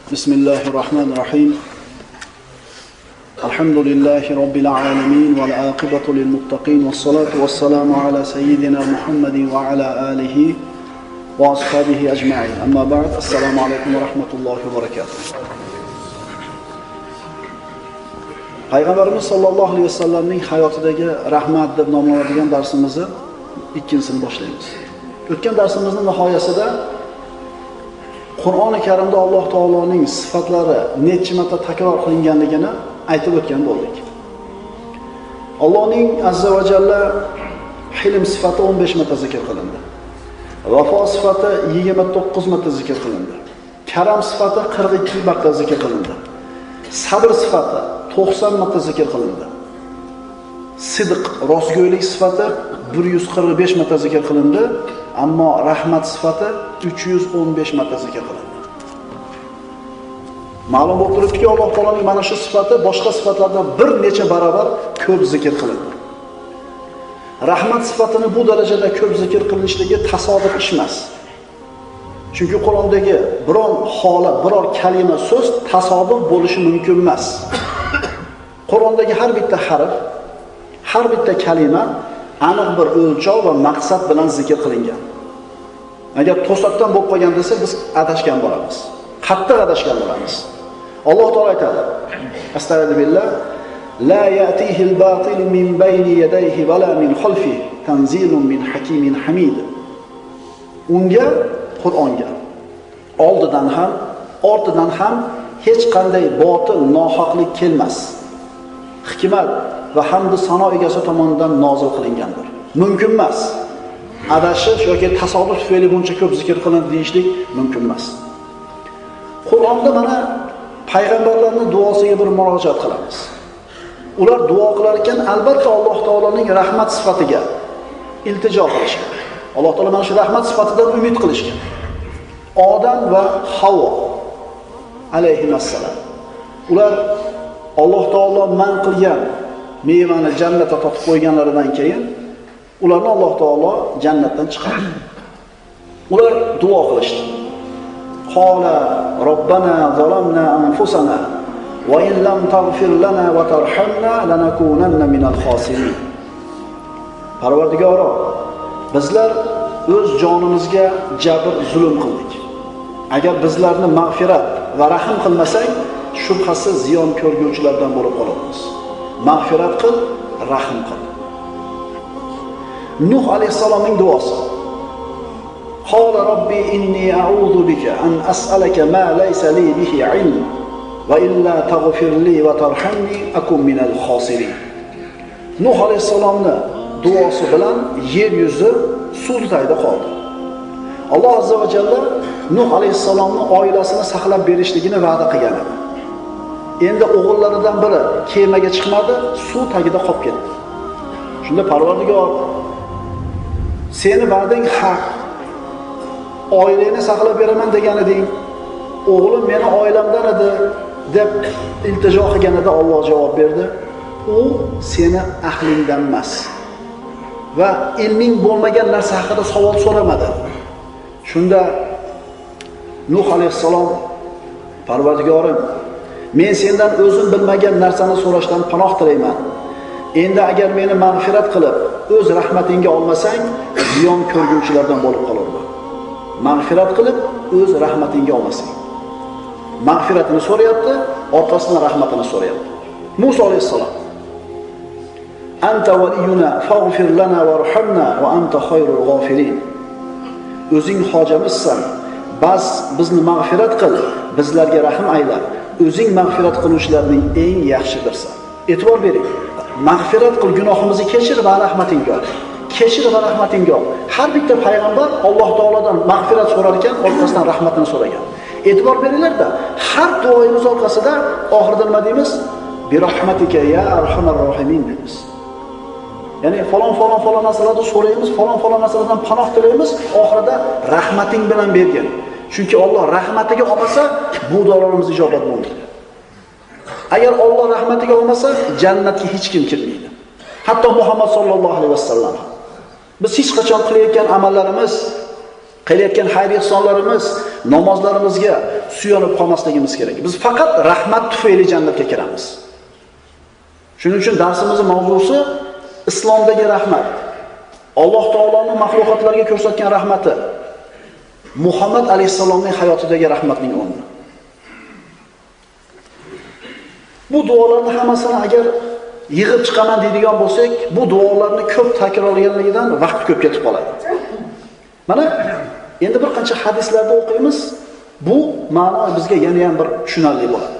Bismillahirrahmanirrahim. Alhamdulillahi Rabbil alamin wal aqibatu lil muttaqin was salatu was salamu ala sayyidina Muhammadin wa ala alihi wa ashabihi ajma'in. Amma ba'd. Assalomu alaykum va rahmatullohi va barakatuh. Payg'ambarimiz sollallohu alayhi vasallamning hayotidagi rahmat deb nomlanadigan darsimizni ikkinchisini boshlaymiz. O'tgan darsimizning nihoyasida Qur'oni Karimda Alloh taoloning sifatlari necha marta takror qilinganligini aytib o'tgan bo'ldik. Allohning azza va jalla hilm sifati 15 marta zikr qilindi. Vafo sifati 29 marta zikr qilindi. Karam sifati 42 marta zikr qilindi. Sabr sifati 90 marta zikr qilindi. Sidq, rostgo'ylik sifati 145 marta zikr qilindi, ammo rahmat sifati 315 marta zikr qilindi. Ma'lum bo'lib turibdiki, Alloh taoloning mana shu sifati boshqa sifatlardan bir necha barobar ko'p zikr qilindi. Rahmat sifatini bu darajada ko'p zikr qilinishligi tasodif ish emas. Chunki Qur'ondagi biror holat, biror kalima, so'z tasodif bo'lishi mumkin emas. Qur'ondagi har bitta harf, har bitta kalima aniq bir o'lchov va maqsad bilan zikr qilingan. Agar to'satdan bo'lib qolgan desa, biz adashgan bo'lamiz. Qattiq adashgan bo'lamiz. Alloh taolo aytadi: Astagfirullah, la ya'tihi al-batil min bayni yadayhi va la min khalfihi, tanzilun min hakimin hamid. Unga, Qur'onga oldidan ham, ortidan ham hech qanday botil, nohaqlik kelmas. Hikmat va hamd sano egasi tomonidan nozil qilingandir. Mumkin emas. Adashish yoki tasodif tufayli buncha ko'p zikr qilindi deyishlik mumkin emas. Qur'onda mana payg'ambarlarning duosiga bir murojaat qilamiz. Ular duo qilar ekan, albatta Alloh taoloning rahmat sifatiga iltijo qilishgan. Alloh taolo mana shu rahmat sifatidan umid qilishgan. Odam va Havvo alayhissalom. Ular Alloh taolo man qilgan mevani jannatga totib qo'yganlaridan keyin ularni Alloh taolo jannatdan chiqardi. Ular duo qilishdi. Qala robbana zalamna anfusana va in lam taghfir lana va tarhamna lanakunanna minal khosirin. Parvardigoro, bizlar o'z jonimizga jabr zulm qildik. Agar bizlarni mag'firat va rahim qilmasang, shubhasiz ziyon ko'rguvchilardan bo'lib qolamiz. Mag'firat qil, rahim qil. Nuh alayhisalomning duosi. Qala robbi inni a'udhu bika an as'alaka ma laysa li bihi ilm va illa taghfir li va tarhamni akun minal khosirin. Nuh alayhisalomning duosi bilan yer yuzi suv tagida qoldi. Alloh azza va jalla Nuh alayhisalomning oilasini saqlab berishligini va'da qilgan edi. Endi o'g'illaridan biri kemaga chiqmadi, suv tagida qolib ketdi. Shunda Parvardigor, seni va'dang haq. Oilangni saqlab beraman degan eding. O'g'lim meni oilamdan edi deb iltijo qilganida Alloh javob berdi. U seni ahlingdan emas. Va ilming bo'lmagan narsa haqida savol so'ramadi. Shunda Nuh alayhisalom, Parvardigorim, men sendan o'zim bilmagan narsani so'rashdan panoh tilayman. Endi agar meni mag'firat qilib, o'z rahmatingga olmasang, ziyon ko'rguvchilardan bo'lib qolarman. Mag'firat qilib, o'z rahmatingga olmasang. Mag'firatini so'rayapti, orqasidan rahmatini so'rayapti. Musa alayhisalom: Anta waliyuna faghfir lana warhamna va anta khayrul g'ofirin. O'zing hojamizsan, bas bizni mag'firat qil, bizlarga rahim ayla. O'zing mag'firat qiluvchilarning eng yaxshidirsan. E'tibor bering. Mag'firat qil, gunohimizni kechir va rahmatingga ol. Kechir va rahmatingga ol. Har bitta payg'ambar Alloh taolodan mag'firat so'rar ekan, orqasidan rahmatini so'ragan. E'tibor beringlar-da, har duoyimiz orqasida oxirida nima deymiz? Bi rahmatika ya arhamar rohimin deymiz. Ya'ni falon narsalarni so'raymiz, falon narsalardan panoh tilaymiz, oxirida rahmating bilan bergin. Chunki Alloh rahmatiga olmasa, bu duolarimiz ijobat bo'lmaydi. Agar Alloh rahmatiga olmasa, jannatga hech kim kirmaydi. Hatto Muhammad sallallohu alayhi vasallam. Biz hech qachon qilayotgan amallarimiz qilayotgan xayr ehsonlarimiz, namozlarimizga suyanib qolmasligimiz kerak. Biz faqat rahmat tufayli jannatga kiramiz. Shuning uchun darsimizning mavzusi islomdagi rahmat. Alloh taoloning mahluqotlarga ko'rsatgan rahmati. Muhammad alayhisalomning hayotidagi rahmatning o'rni. Bu duolarni hammasini agar yig'ib chiqaman deydigan bo'lsak, bu duolarni ko'p takrorlaganligidan vaqt ko'p ketib qoladi. Mana endi bir qancha hadislarda o'qiymiz, bu ma'no bizga yana ham bir tushunarli bo'ladi.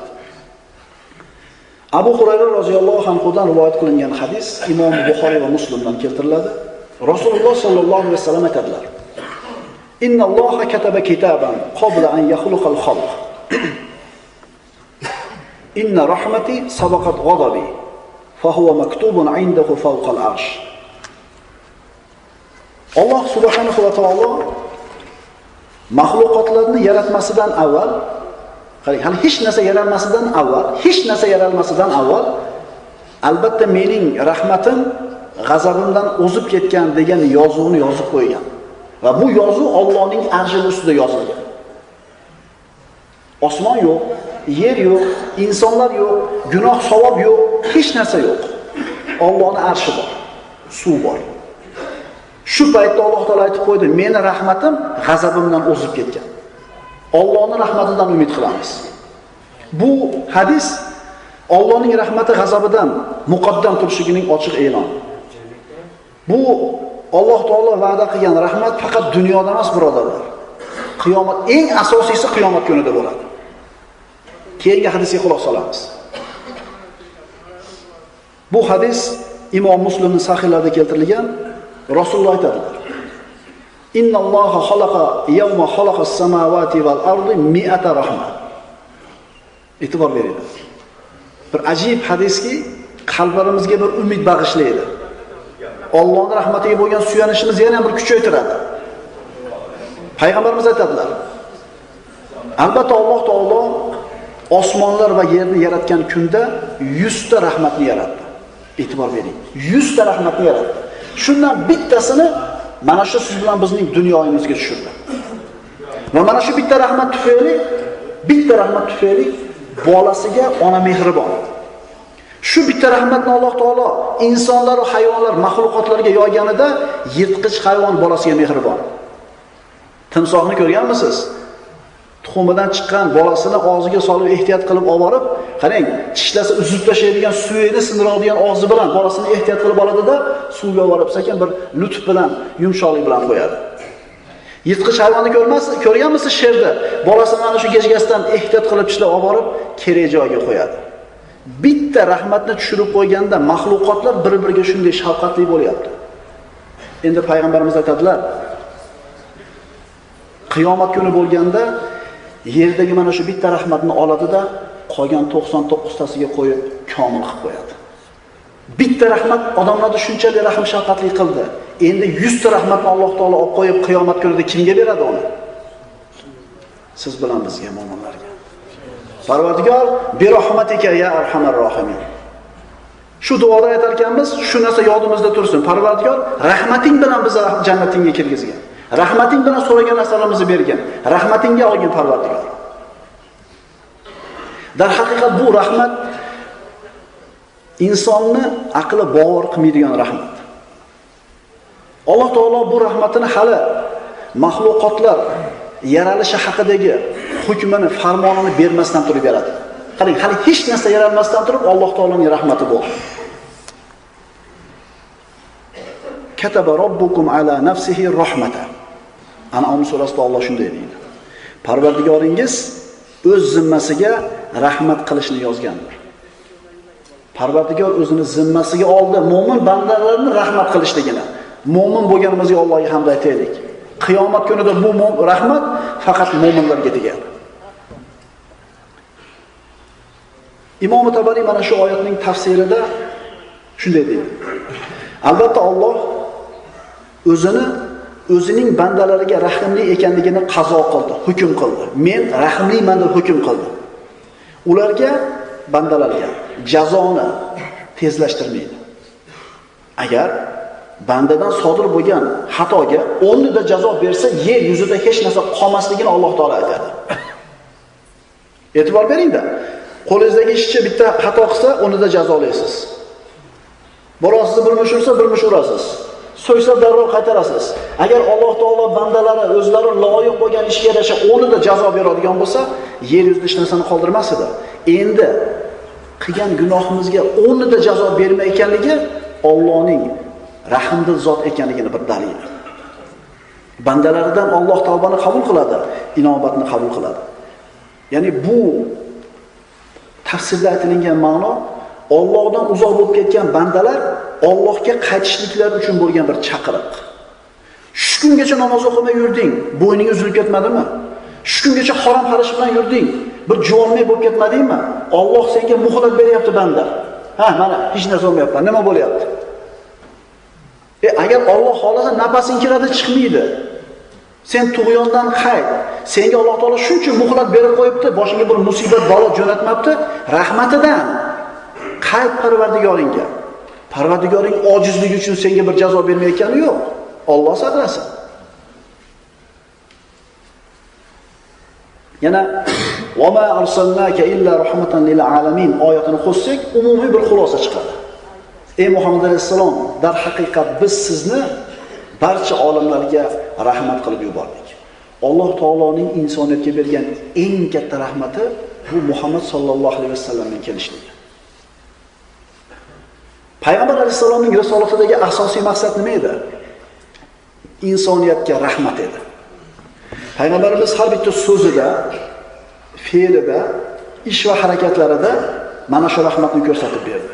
Abu Hurayra roziyallohu anhudan rivoyat qilingan hadis Imom Buxoriy va Muslimdan keltiriladi. Rasululloh sallallohu alayhi vasallam aytadilar: "Innalloha kataba kitaban qabla an yakhluqal xalq. Inna rahmati sabaqat ghadabi, fa huwa maktubun 'indahu fawqal arsh." Alloh subhanahu va taolo mahluqotlarni yaratmasidan avval, hali hech narsa yaralmasidan avval albatta mening rahmatim g'azabimdan o'zib ketgan degan yozuvni yozib qo'ygan. Va bu yozuv Allohning arshining ustida yozilgan. Osmon yo'q, yer yo'q, insonlar yo'q, gunoh savob yo'q, hech narsa yo'q. Allohning arshi bor, suv bor. Shu paytda Alloh taolo aytib qo'ydi, meni rahmatim g'azabimdan o'zib ketgan. Allohning rahmatidan umid qilamiz. Bu hadis Allohning rahmati g'azabidan muqaddam turishligining ochiq e'loni. Bu Alloh taolo va'da qilgan rahmat faqat dunyoda emas, birodarlar. Qiyomat, eng asosiysi qiyomat kunida bo'ladi. Keyingi hadisga quloq solamiz. Bu hadis Imom Muslimning sahihlarida keltirilgan. Rasululloh aytadilar: "Innalloha xalaqa yawma xalaqas samawati val ardi mi'ata rahma." E'tibor beringlar. Bir ajib hadiski qalblarimizga bir umid bag'ishlaydi. Allohning rahmatiga bo'lgan suyanishimizni yana bir kuchaytiradi. Payg'ambarimiz aytadilar: "Albatta Alloh taolo osmonlar va yerni yaratgan kunda 100 ta rahmatni yaratdi." E'tibor bering. 100 ta rahmatni yaratdi. Shundan bittasini mana shu siz bilan bizning dunyoyimizga tushirdi. Va mana shu bitta rahmat tufayli bolasiga ona mehribon. Shu bitta rahmatni Alloh taolo insonlar va hayvonlar, mahluqotlarga yoyganida yirtqich hayvon bolasiga mehribon. Timsohni ko'rganmisiz? Tuxumidan chiqqan bolasini og'ziga solib ehtiyot qilib olib borib, qarang, tishlasa uzib tashlaydigan suyini sindiradigan og'zi bilan bolasini ehtiyot qilib oladi-da, suvga olib sekin bir lutf bilan, yumshoqlik bilan qo'yadi. Yirtqich hayvonni ko'rganmisiz sherda? Bolasini mana shu gejgasidan ehtiyot qilib tishlab olib borib, kerak joyga qo'yadi. Bitta rahmatni tushirib qo'yganda mahluqotlar bir-biriga shunday shafqatli bo'lyapti. Endi payg'ambarimiz aytadilar: qiyomat kuni bo'lganda yerdagi mana shu bitta rahmatni oladi-da, qolgan 99 tasiga qo'yib komil qilib qo'yadi. Bitta rahmat odamlarni shunchalik rahm shafqatli qildi. Endi 100 ta rahmatni Alloh taolo olib qo'yib qiyomat kunida kimga beradi uni? Siz bilan bizga, mo'minlarga. Parvardigor, bi rahmatika ya arhamar rohimin. Shu duoda aytar ekanmiz, shu narsa yodimizda tursin. Parvardigor, rahmating bilan bizni jannatingga kirgizgan. Rahmating bilan so'ragan narsalarimizni bergan. Rahmatingga olgin Parvardigor. Dar haqiqat bu rahmat insonni aqli bovar qilmaydigan rahmat. Alloh taolo bu rahmatini hali mahluqotlar yaralishi haqidagi hukmini, farmonini bermasdan turib beradi. Qarang, hali hech narsa yaralmasdan turib Alloh taoloning rahmati bor. Kataba robbukum ala nafsihi rahmata. An'am surasida Alloh shunday deydi. Parvardigoringiz o'z zimmasiga rahmat qilishni yozgandir. Parvardigor o'zini zimmasiga oldi mo'min bandalarni rahmat qilishligini. Mo'min bo'lganimizga Allohga hamd aytaylik. Qiyomat kunida bu rahmat faqat mo'minlarga tegadi. Imom Tabariy mana shu oyatning tafsirida shunday deydi. Albatta Alloh o'zining bandalariga rahimli ekanligini qazo qildi, hukm qildi. Men rahimliman deb hukm qildi. Ularga, bandalarga jazoni tezlashtirmaydi. Agar bandadan sodir bo'lgan xatoga 10 ta jazo bersa, yer yuzida hech narsa qolmasligini Alloh taolo aytadi. E'tibor bering-da. Qo'lingizdagi ishchi bitta xato qilsa, 10 ta jazolaysiz. Biroz sizni bir mush ursa, bir mush urasiz. So'ysa darrov qaytarasiz. Agar Alloh taolo bandalari o'zlari loyiq bo'lgan ishga yarasha 10 ta jazo beradigan bo'lsa, yer yuzida hech narsani qoldirmas edi. Endi qilgan gunohimizga 10 ta jazo bermay ekanligi Allohning rahmdil zot ekanligini bir dalil. Bandalaridan Alloh tavbani qabul qiladi, inobatni qabul qiladi. Ya'ni bu tafsirda aytilgan ma'no Allohdan uzoq bo'lib ketgan bandalar Allohga qaytishliklari uchun bo'lgan bir chaqiriq. Shu kungacha namoz o'qimay yurding, bo'yning uzilib ketmadimi? Shu kungacha harom xarish bilan yurding, bir juvonmay bo'lib ketmadingmi? Alloh senga muhlat beryapti banda. Ha, mana hech narsa bo'lmayapti. Nima bo'lyapti? Agar Alloh xolasa nafasing kiradi, chiqmaydi. Sen tug'yondan qayt. Senga Alloh taolo shuncha muhlat berib qo'yibdi, boshingga bir musibat balo jo'natmabdi, rahmatidan. Qayt Parvardigoringga. Parvardigoring ojizligi uchun senga bir jazo bermayotgani yo'q. Alloh saqlasin. Yana va ma arsalnaka illa rahmatan lil alamin oyatini qo'shsak, umumiy bir xulosa chiqadi. Ey Muhammad alayhisalom, dar haqiqat biz sizni barcha olamlarga rahmat qilib yubordik. Alloh taoloning insoniyatga bergan eng katta rahmati bu Muhammad sallallohu alayhi vasallamning kelishligi. Payg'ambar alayhisalomning risolatidagi asosiy maqsad nima edi? Insoniyatga rahmat edi. Payg'ambarimiz har bitta so'zida, fe'lida, ish va harakatlarida mana shu rahmatni ko'rsatib berdi.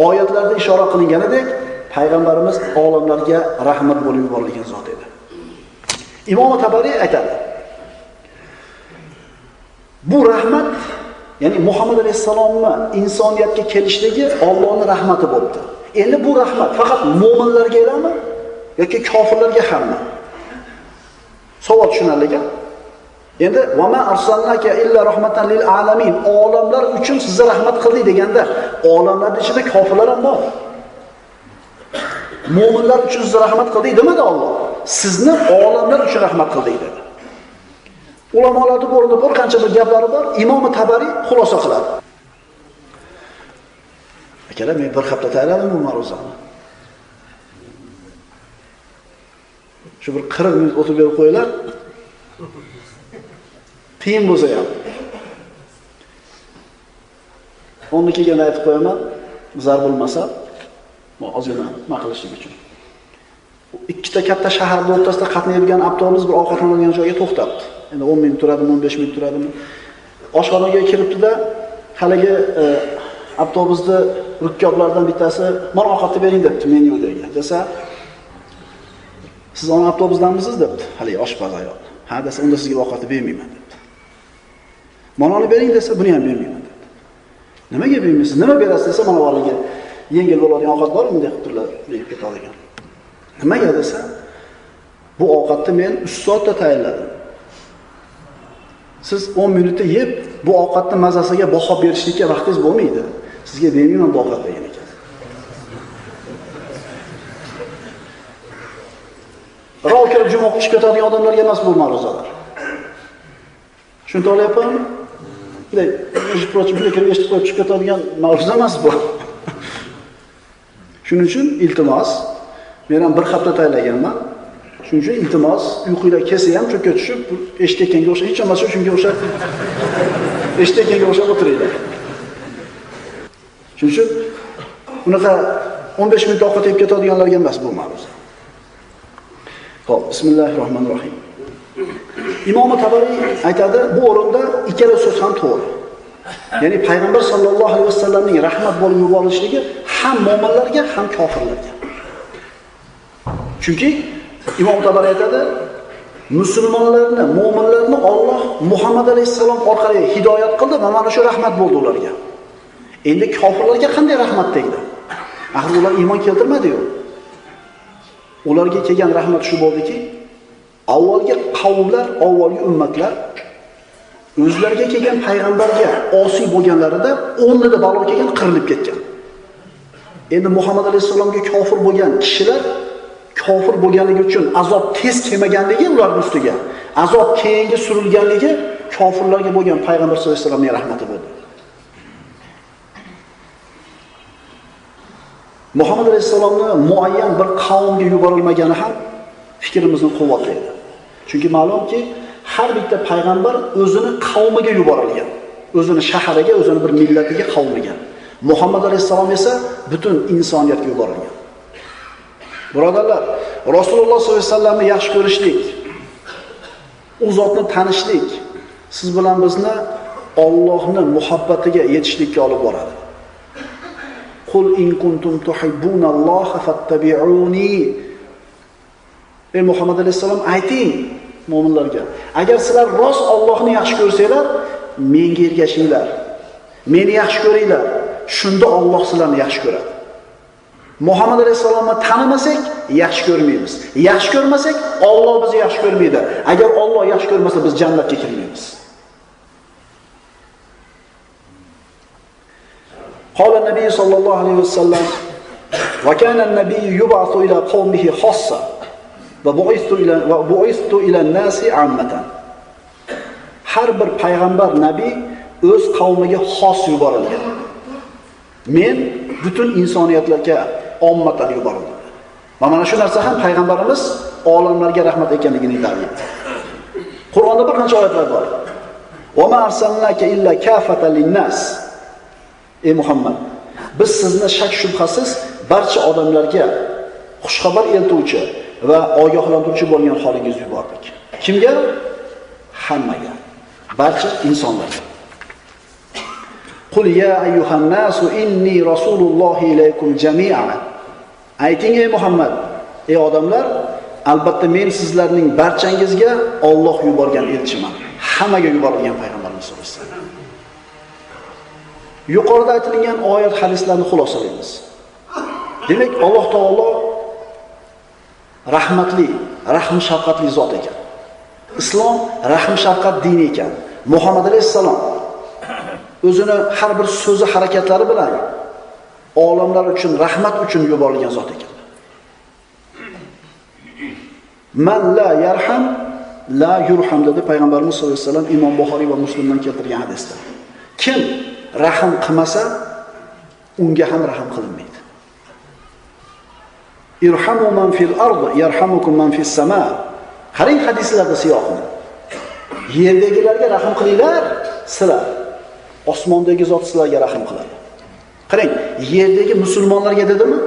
Oyatlarda ishora qilinganidek, payg'ambarimiz olamlarga rahmat bo'lib yuborilgan zot edi. Imom Tabariy aytadi. Bu rahmat, ya'ni Muhammad alayhisalomni insoniyatga kelishligi Allohning rahmati bo'ldi. Endi bu rahmat faqat mu'minlarga e'lonmi yoki kofirlarga hammi? Savol tushunarli. Endi va ma arsalnaka illa rahmatan lil alamin, olamlar uchun sizni rahmat qildik deganda, olamlar ichida kofirlar ham bor. Mu'minlar uchun sizni rahmat qildik demadi Alloh. Sizni olamlar uchun rahmat qildik dedi. Ulamolarda bu o'rinda bir qancha bir gaplari bor. Imom Tabariy xulosa qiladi. Akalar, men bir hafta tayyorladim bu mavzuni. Shu bir 40 minut o'tib berib qo'yinglar. Qiyin bo'lsa ham. Onni kelganda aytib qo'yaman, zar bo'lmasa, ozgina nima qilishlik uchun. Ikkita katta shaharning o'rtasida qatnaydigan avtobus bir ovqatlanadigan joyga to'xtabdi. Endi 10 minut turadimi, 15 minut turadimi? Oshxonaga kiribdi-da, haligi avtobusda rukkoblardan bittasi, "Men ovqatni bering" debdi menyudagi. Desa, "Siz o'n avtobusdanmisiz?" debdi. Haligi oshpaz ayol. "Ha" desa, "Unda sizga ovqatni bermayman" debdi. "Manoni bering" desa, "Buni ham bermayman" debdi. "Nimaga bermaysiz? Nima berasiz?" desa, "Mana valigi yengil bo'ladigan ovqat bor, bunday qilib turlar, yeb ketadigan." "Nimaga?" desa, "Bu ovqatni men 3 soatda tayyorladim. Siz 10 minutda yeb, bu ovqatning mazasiga baho berishlikka vaqtingiz bo'lmaydi. Sizga bermayman bu ovqat" degan ekan. Rol kirib juma o'qib chiqib ketadigan odamlarga emas bu ma'ruzalar. Shuni to'layapmanmi? Bunday ishtirokchi bunday kirib eshitib qo'yib chiqib ketadigan ma'ruza emas bu. Shuning uchun iltimos, men ham bir hafta tayyorlaganman. Shuning uchun iltimos, uyqular kelsa ham cho'kka tushib, eshitayotganga o'xshab, hech bo'lmasa shunga o'xshab eshitayotganga o'xshab o'tiringlar. Shuning uchun bunaqa 15 minut ovqat yeb ketadiganlarga emas bu ma'ruza. Xo'p, bismillahirrohmanirrohim. Imom Tabariy aytadi, bu o'rinda ikkala so'z ham to'g'ri. Ya'ni payg'ambar sollallohu alayhi vasallamning rahmat bo'lib yuborilishligi ham mu'minlarga, ham kofirlarga. Chunki Imom Tabariy aytadi, musulmonlarni, mu'minlarni Alloh Muhammad alayhisalom orqali hidoyat qildi va mana shu rahmat bo'ldi ularga. Endi kofirlarga qanday rahmat tegdi? Axir ular iymon keltirmadi-yu. Ularga kelgan rahmat shu bo'ldiki, avvalgi qavmlar, avvalgi ummatlar o'zlariga kelgan payg'ambarga osiy bo'lganlarida 10 ta balo kelgan, qirilib ketgan. Endi Muhammad alayhisalomga kofir bo'lgan kishilar kofir bo'lganligi uchun azob tez kelmaganligi ularning ustiga, azob keyingi surilganligi kofirlarga bo'lgan payg'ambar sollallohu alayhi vasallamning rahmati bo'ldi. Muhammad alayhisalomni muayyan bir qavmga yuborilmagani ham fikrimizni quvvatlaydi. Chunki ma'lumki, har bitta payg'ambar o'zini qavmiga yuborilgan, o'zini shahariga, o'zini bir millatiga, qavmiga. Muhammad alayhisalom esa butun insoniyatga yuborilgan. Birodarlar, Rasululloh sollallohu alayhi vasallamni yaxshi ko'rishlik, u zotni tanishlik siz bilan bizni Allohning muhabbatiga yetishlikka olib boradi. Qul in kuntum tuhibbunalloha fattabi'uni. Ey Muhammad alayhisalom, ayting mu'minlarga, agar sizlar rost Allohni yaxshi ko'rsanglar, menga ergashinglar. Meni yaxshi ko'ringlar. Shunda Alloh sizlarni yaxshi ko'radi. Muhammad alayhisalomni tanimasak, yaxshi ko'rmaymiz. Yaxshi ko'rmasak, Alloh bizni yaxshi ko'rmaydi. Agar Alloh yaxshi ko'rmasa, biz jannatga kirmaymiz. Qala Nabiy sallallohu alayhi vasallam: "Va kana an-nabiy yub'athu ila qawmihi khassa va bu'ithtu ila an-nasi 'ammatan." Har bir payg'ambar, nabiy o'z qavmiga xos yuborilgan. Men butun insoniyatlarga ommatan yuborildim. Mana shu narsa ham payg'ambarimiz olamlarga rahmat ekanligini ta'kidlaydi. Qur'onda bir qancha oyatlar bor. "Va ma arsalnaka illa kafatan lin-nas." Ey Muhammad, biz sizni shak shubhasiz barcha odamlarga xushxabar eltuvchi va ogohlantiruvchi bo'lgan holingiz yubordik. Kimga? Hammaga, barcha insonlarga. Qul ya ayyuhan nasu inni rasulullohi ilaykum jami'an. Ayting ey Muhammad, ey odamlar, albatta men sizlarning barchangizga Alloh yuborgan elchiman. Hammaga yuborilgan payg'ambarimiz sollallohu alayhi vasallam. Yuqorida aytilgan oyat hadislarni xulosalaymiz. Demak, Alloh taolo rahmatli, rahm shafqatli zot ekan. Islom rahm shafqat dini ekan. Muhammad alayhisalom o'zini har bir so'zi, harakatlari bilan olamlar uchun, rahmat uchun yuborilgan zot ekan. Man la yarham la yurham dedi payg'ambarimiz sollallohu alayhi vasallam Imom Buxoriy va Muslimdan keltirgan hadisda. Kim rahm qilmasa, unga ham rahm qilinmaydi. Irhamu man fil ard yarhamukum man fis sama. Qarang hadislarda siyoqni. Yerdagilarga rahm qilinglar, sizlar osmondagi zot sizlarga rahm qiladi. Qarang, yerdagi musulmonlarga dedimi?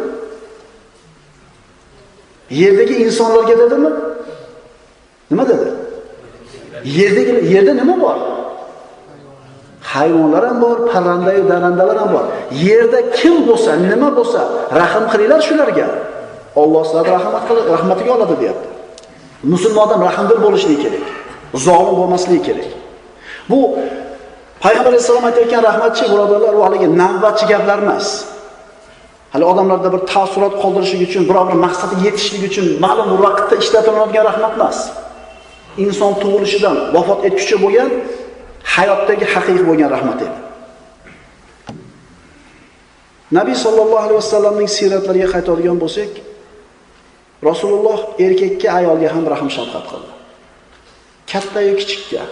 Yerdagi insonlarga dedimi? Nima dedi? Yerda nima bor? Hayvonlar ham bor, parrandayu darandalar ham bor. Yerda kim bo'lsa, nima bo'lsa, rahm qilinglar shularga. Alloh sizlarni rahmatiga oladi deyapti. Musulmon odam rahmdil bo'lishi kerak. Zolim bo'lmasligi kerak. Bu Payg'ambar alayhisalom aytayotgan rahmatchi birodarlar, u haligi navbatchi gaplar emas. Hali odamlarda bir ta'ssurot qoldirish uchun, biror bir maqsadga yetishlik uchun ma'lum vaqtda ishlatiladigan rahmat emas. Inson tug'ilishidan vafot etguncha bo'lgan hayotdagi haqiqiy bo'lgan rahmat edi. Nabiy sallallohu alayhi vasallamning siratlariga qaytadigan bo'lsak, Rasululloh erkakka, ayolga ham rahm shafqat qildi. Katta-yu kichikka,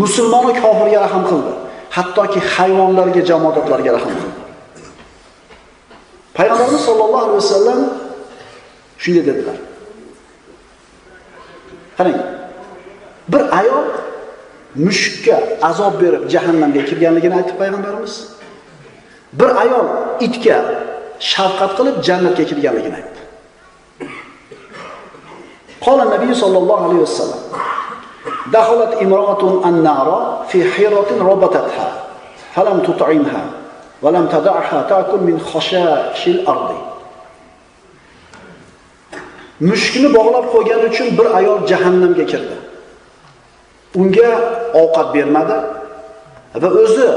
musulmon va kofirga rahm qildi. Hattoki hayvonlarga, jamoatlarga rahm qildi. Payg'ambarimiz sallallohu alayhi vasallam shunday dedilar. Qarang, bir ayol mushukka azob berib jahannamga kirganligini aytib payg'ambarimiz, bir ayol itga shafqat qilib jannatga kirganligini aytdi. Qala Nabiy sallallohu alayhi vasallam: "Dakhalat imra'atun an-nara fi hiratin rabatatha, falam tut'imha va lam tad'aha ta'kul min khashashil ardi." Mushukni bog'lab qo'ygan uchun bir ayol jahannamga kirdi. Unga ovqat bermadi va o'zi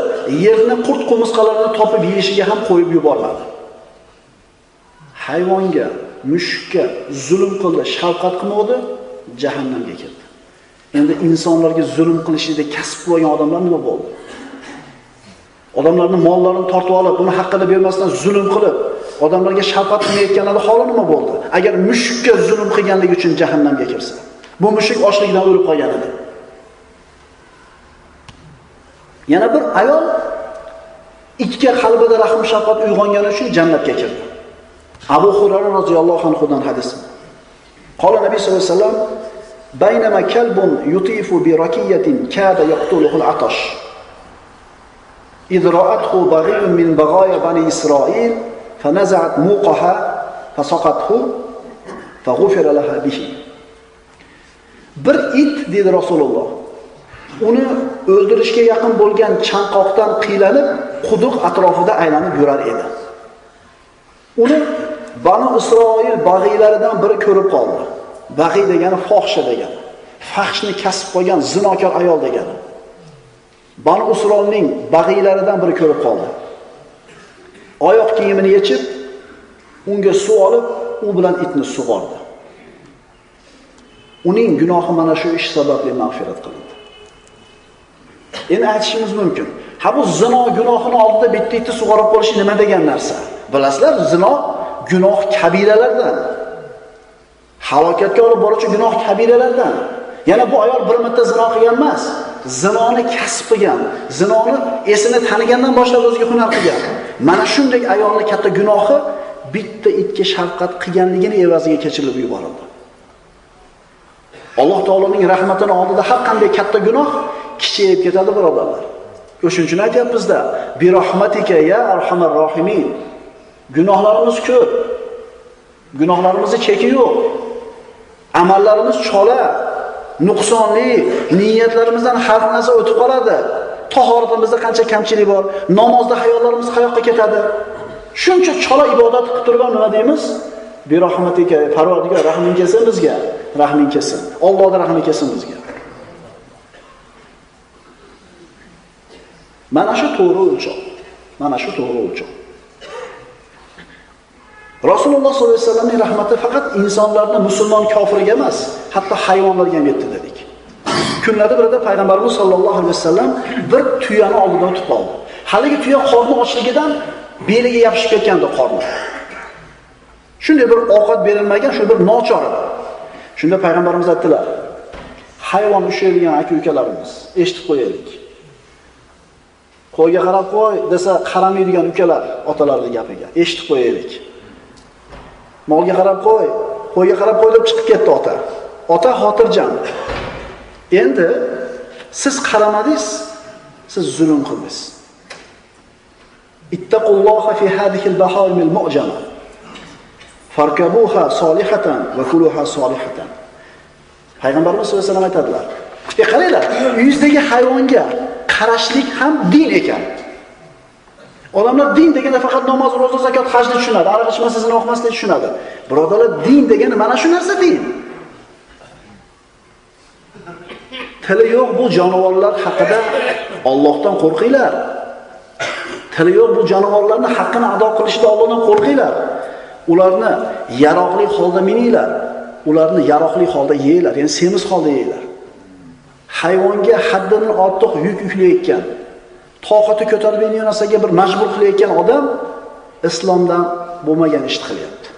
yerni qurt qumursqalarini topib yeyishiga ham qo'yib yubormadi. Hayvonga, mushukka zulm qildi, shafqat qilmadi, jahannamga kirdi. Endi insonlarga zulm qilishida kasb qilgan odamlar nima bo'ldi? Odamlarning mollarini tortib olib, uni haqqini bermasdan zulm qilib, odamlarga shafqat qilmayotganlar holi nima bo'ldi? Agar mushukka zulm qilganligi uchun jahannamga kirsa, bu mushuk ochlikdan o'lib qolgan edi. Yana bir ayol ikki qalbida rahm shafqat uyg'ongani uchun jannatga kirdi. Abu Hurayra roziyallohu anhudan hadis. Qala Nabiy sollallohu alayhi vasallam: "Baynama kalbun yutifu bi rakiyatin kada yaqtuluhu al-atash. إذ رأته بغي من بغايا بني إسرائيل فنزعت موقها فسقطه فغفر لها به." Bir it dedi Rasululloh. Uni o'ldirishga yaqin bo'lgan chanqoqdan qiylanib, quduq atrofida aylanib yurar edi. Uni Bani Isroil bag'ilaridan biri ko'rib qoldi. Bag'i degani fohisha degani. Fahshni kasb qilgan zinokor ayol degani. Bani Isroilning bag'ilaridan biri ko'rib qoldi. Oyoq kiyimini yechib, unga suv olib, u bilan itni sug'ordi. Uning gunohi mana shu ish sababli mag'firat qilindi. Endi aytishimiz mumkin. Ha bu zino gunohini oldida bitta itni sug'orib qolish nima degan narsa? Bilasizlar, zino gunoh kabiralardan. Halokatga olib boruvchi gunoh kabiralardan. Yana bu ayol bir marta zino qilgan emas. Zinoni kasb qilgan, zinoni esini tanigandan boshlab o'ziga hunar qilgan. Mana shunday ayolning katta gunohi bitta itga shafqat qilganligini evaziga kechirilib yuborildi. Alloh taoloning rahmatini oldida har qanday katta gunoh kichayib ketadi, birodarlar. Shuning uchun aytyapmiz-da, bi rahmatika ya arhamar rohimin. Gunohlarimiz ko'p. Gunohlarimizning cheki yo'q. Amallarimiz chola, nuqsonli, niyatlarimizdan har narsa o'tib qoladi. Tahoratimizda qancha kamchilik bor, namozda hayollarimiz qayoqqa ketadi. Shuncha chola ibodat qilib turib nima deymiz? Bi rahmatika, Parvardigor rahming kelsin bizga, rahming kelsin. Allohning rahmi kelsin bizga. Mana shu to'g'ri o'lchov. Mana shu to'g'ri o'lchov. Rasululloh sollallohu alayhi vasallamning rahmati faqat insonlarni musulmon kofirga emas, hatto hayvonlarga ham yetdi dedik. Kunlarda birida payg'ambarimiz sollallohu alayhi vasallam bir tuyani oldidan o'tib qoldi. Haligi tuya qorni ochligidan beliga yopishib ketgandi qorni. Shunday bir ovqat berilmagan, shu bir nochor edi. Shunda payg'ambarimiz aytdilar: "Hayvon ushlaydigan aka-ukalarimiz, eshitib qo'yaylik. Qo'yga qarab qo'y desa qaramaydigan ukalar otalarining gapiga. Eshitib qo'yaylik. Molga qarab qo'y, qo'yga qarab qo'y deb chiqib ketdi ota. Ota xotirjam. Endi siz qaramadingiz, siz zulm qildingiz. Ittaqulloha fi hadhihi al-bahaim al-mu'jama. Farkabuha solihatan va kuluha solihatan." Payg'ambarimiz sollallohu alayhi vasallam aytadilar: qaranglar, uyingizdagi hayvonga qarashlik ham din ekan. Odamlar din deganda faqat namoz, ro'za, zakot, hajni tushunadi. Aroq ichmaslik, zino qilmaslik tushunadi. Birodarlar, din degani mana shu narsa din. Tili yo'q bu jonivorlar haqida Allohdan qo'rqinglar. Tili yo'q bu jonivorlarning haqqini ado qilishda Allohdan qo'rqinglar. Ularni yaroqli holda mininglar. Ularni yaroqli holda yeinglar, ya'ni semiz holda yeinglar. Hayvonga haddidan ortiq yuk yuklayotgan, toqati ko'tarmaydigan narsaga bir majbur qilayotgan odam islomdan bo'lmagan ish qilyapti.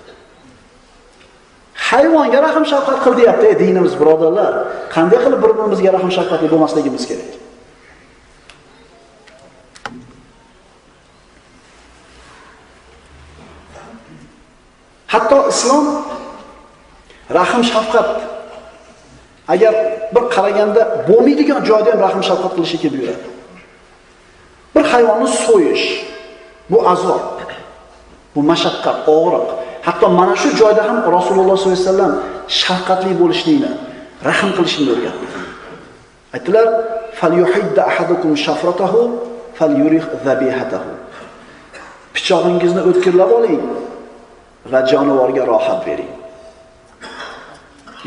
Hayvonga rahm shafqat qil deyapti dinimiz, birodarlar. Qanday qilib bir-birimizga rahm shafqatli bo'lmasligimiz kerak? Hatto islom rahm shafqat agar bir qaraganda bo'lmaydigan joyda ham rahm shafqat qilishga buyuradi. Bir hayvonni so'yish, bu azob, bu mashaqqat, og'riq. Hatto mana shu joyda ham Rasululloh sollallohu alayhi vasallam shafqatli bo'lishlikni, rahm qilishni o'rgatdi. Aytdilar: "Falyuhidda ahadukum shafratahu falyurih zabihatahu." Pichog'ingizni o'tkirlab oling va jonivorga rohat bering.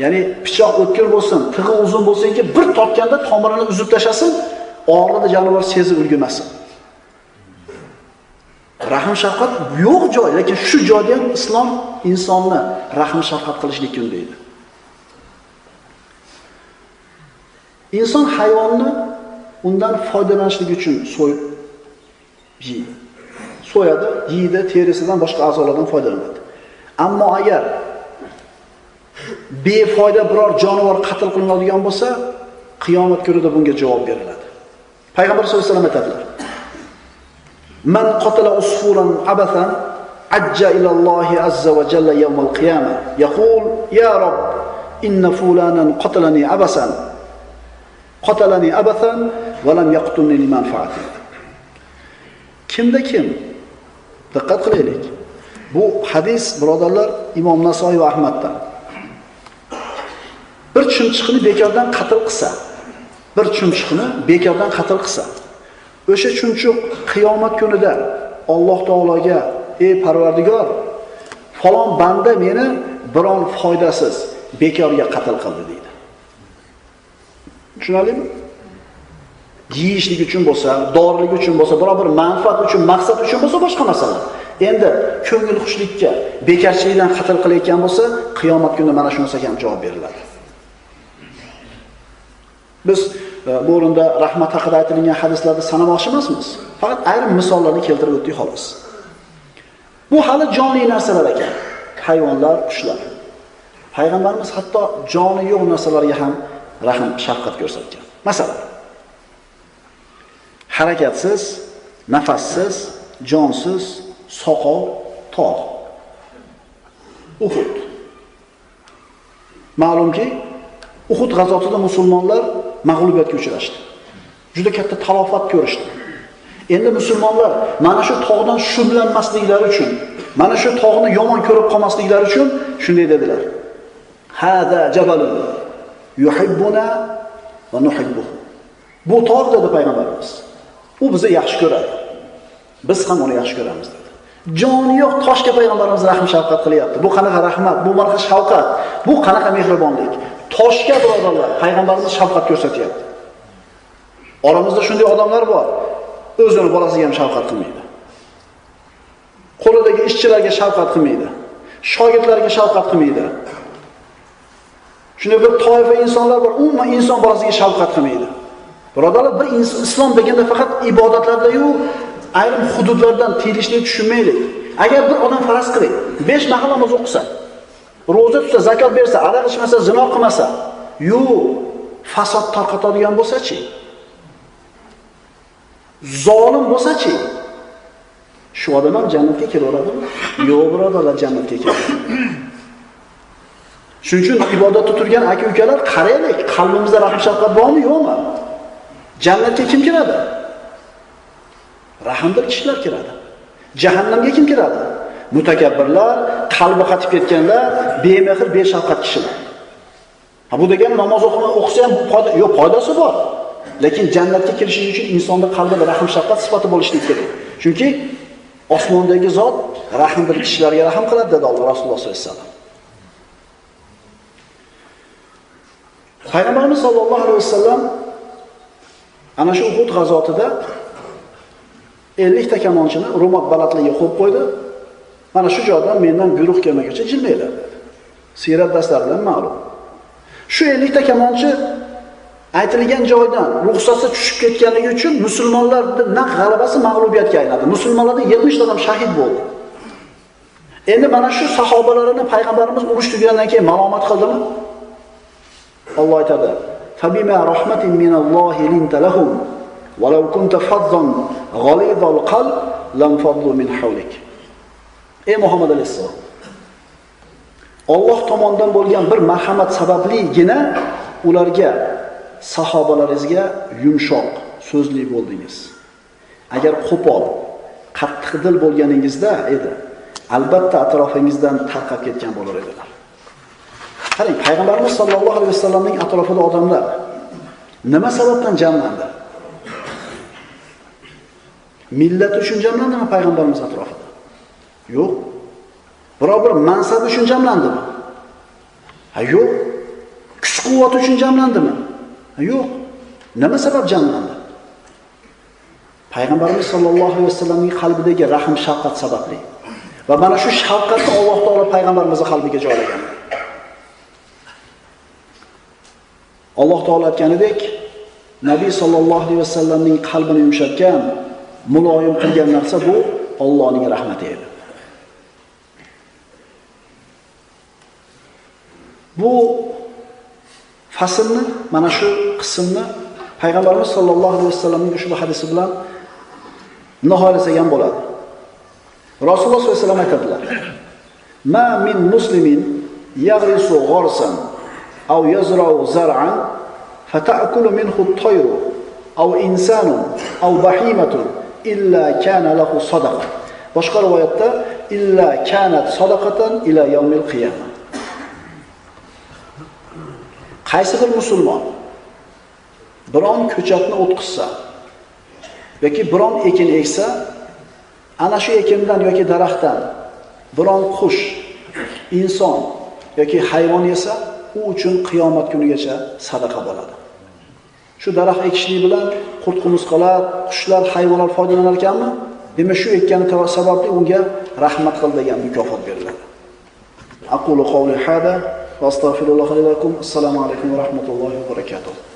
Ya'ni pichoq o'tkir bo'lsin, tig'i uzun bo'lsinki, bir tortganda tomirini uzib tashasin, og'rida jonivor sezib ulgurmasin. Rahm shafqat yo'q joy, lekin shu joyda ham islom insonni rahm shafqat qilishlikka undaydi. Inson hayvonni undan foydalanishlik uchun so'yib yeydi. so'yadi, yeydi, terisidan boshqa a'zolardan foydalanadi. Ammo agar befoyda biror jonivor qatl qilinadigan bo'lsa, qiyomat kunida bunga javob beriladi. Payg'ambar sollallohu alayhi vasallam aytadilar: "Man qatala usfuran abathan ajja ila Allohi azza va jalla yawm al-qiyamah, yaqul: Ya Robb, inna fulanan qatalani abasan. Qatalani abathan va lam yaqtulni li manfaati." Kimda kim? Diqqat qilaylik. Bu hadis birodarlar Imom Nasoiy va Ahmaddan. Bir chumchuqni bekordan qatl qilsa, o'sha chumchuq qiyomat kunida Alloh taologa: "Ey Parvardigor, falon banda meni biron foydasiz bekorga qatl qildi" deydi. Tushunarlimi? Yeyishlik uchun bo'lsa, dorilik uchun bo'lsa, biror bir manfaat uchun, maqsad uchun bo'lsa boshqa masala. Endi ko'ngil xushlikka, bekarchilikdan qatl qilayotgan bo'lsa, qiyomat kunida mana shunisiga ham javob beriladi. Biz bu o'rinda rahmat haqida aytilgan hadislarni sanamoqchi emasmiz. Faqat ayrim misollarni keltirib o'tdik xolos. Bu hali jonli narsalar ekan. Hayvonlar, qushlar. Payg'ambarimiz hatto joni yo'q narsalarga ham rahm, shafqat ko'rsatgan. Masalan, harakatsiz, nafassiz, jonsiz, soqov, tog'. Uhud. Ma'lumki, Uhud g'azotida musulmonlar mag'lubiyatga uchrashdi. Juda katta talofat ko'rishdi. Endi musulmonlar mana shu tog'dan shumlanmasliklari uchun, mana shu tog'ni yomon ko'rib qolmasliklari uchun shunday dedilar: "Hada jabalun yuhibbuna va nuhibbuhu." Bu tog' dedi payg'ambarimiz. U bizni yaxshi ko'radi. Biz ham uni yaxshi ko'ramiz dedi. Joni yo'q toshga payg'ambarimiz rahm shafqat qilyapti. Bu qanaqa rahmat, bu qanaqa shafqat, bu qanaqa mehribonlik. Toshga birodarlar payg'ambarimiz shafqat ko'rsatyapti. Oramizda shunday odamlar bor. O'zini bolasiga ham shafqat qilmaydi. Qo'lidagi ishchilarga shafqat qilmaydi. Shogirdlarga shafqat qilmaydi. Shunday bir toifa insonlar bor, umuman inson bolasiga shafqat qilmaydi. Birodarlar, bir islom deganda faqat ibodatlarda-yu, ayrim hududlardan tiyilishni tushunmaylik. Agar bir odam faraz qiling, 5 mahal namoz o'qisa, roza tutsa, zakot bersa, aroq ichmasa, zino qilmasa, fasod tarqatadigan bo'lsa-chi? Zolim bo'lsa-chi? Shu odam ham jannatga kelaveradimi? Yo'q, birodarlar, jannatga keladi. Shuning uchun ibodatda turgan aka-ukalar, qaraylik, qalbimizda rahm shafqat bormi, yo'qmi? Jannatga kim kiradi? Rahmdil kishilar kiradi. Jahannamga kim kiradi? Mutakabbirlar, qalbi qatib ketganlar, bemehr, beshafqat kishilar. Bu degani namoz o'qisa ham foydasi bor. Lekin jannatga kirish uchun insonning qalbida rahm shafqat sifati bo'lishi kerak. Chunki osmondagi zot rahmdil kishilarga rahm qiladi dedi Rasululloh sollallohu alayhi vasallam. Payg'ambarimiz sollallohu alayhi vasallam ana shu Uhud g'azotida 50 ta kamonchini Romat balandligiga qo'yib qo'ydi. Mana shu joydan mendan buyruq kelmaguncha jilmaylar dedi. Sirat darslaridan ma'lum. Shu 50 ta kamonchi aytilgan joydan ruxsatga tushib ketganligi uchun musulmonlarning naq g'alabasi mag'lubiyatga aylandi. Musulmonlardan 70 ta odam shahid bo'ldi. Endi mana shu sahobalarini payg'ambarimiz urush tugagandan keyin malomat qildimi? Alloh aytadi: "Fabima rahmatin minallohi linta lahum va law kunta fazzan ghalidhal qalb lam fadlu min hawlik." Ey Muhammad alayhisalom, Alloh tomonidan bo'lgan bir marhamat sababligina ularga, sahobalaringizga yumshoq so'zli bo'ldingiz. Agar qo'pol, qattiq dil bo'lganingizda edi, albatta atrofingizdan tarqab ketgan bo'lar edilar. Qarang, payg'ambarimiz sollallohu alayhi vasallamning atrofida odamlar nima sababdan jamlandi? Millat uchun jamlandimi payg'ambarimiz atrofida? Yo'q. Biror bir mansab uchun jamlandimi? Yo'q. Kuch-quvvat uchun jamlandimi? Yo'q. Nima sabab jamlandi? Payg'ambarimiz sollallohu alayhi vasallamning qalbidagi rahm shafqat sababli. Va mana shu shafqatni Alloh taolo payg'ambarimizning qalbiga joylagan. Alloh taolo aytganidek, Nabiy sollallohu alayhi vasallamning qalbini yumshatgan, muloyim qilgan narsa bu Allohning rahmati edi. Bu faslni, mana shu qismni Payg'ambarimiz sollallohu alayhi vasallamning ushbu hadisi bilan nihoyalasak ham bo'ladi. Rasululloh sollallohu alayhi vasallam aytadilar: "Ma min muslimin yaghrisu gharsan aw yazra'u zar'an fata'kulu minhu at-tayru aw insanun aw bahimatun illa kana lahu sadaqa." Boshqa rivoyatda illa kanat sadaqatan ila yawmil qiyamah. Qaysi bir musulmon biron ko'chatni o'tqizsa yoki biron ekin eksa, ana shu ekindan yoki daraxtdan biron qush, inson yoki hayvon yesa, u uchun qiyomat kunigacha sadaqa bo'ladi. Shu daraxt ekishlik bilan qurt-qumursqalar, qushlar, hayvonlar foydalanar ekanmi? Demak, shu ekkani sababli unga rahmat qil degan mukofot beriladi. Aqulu qawli hada va astaghfirulloh li va lakum. Assalomu alaykum va rahmatullohi va barakatuh.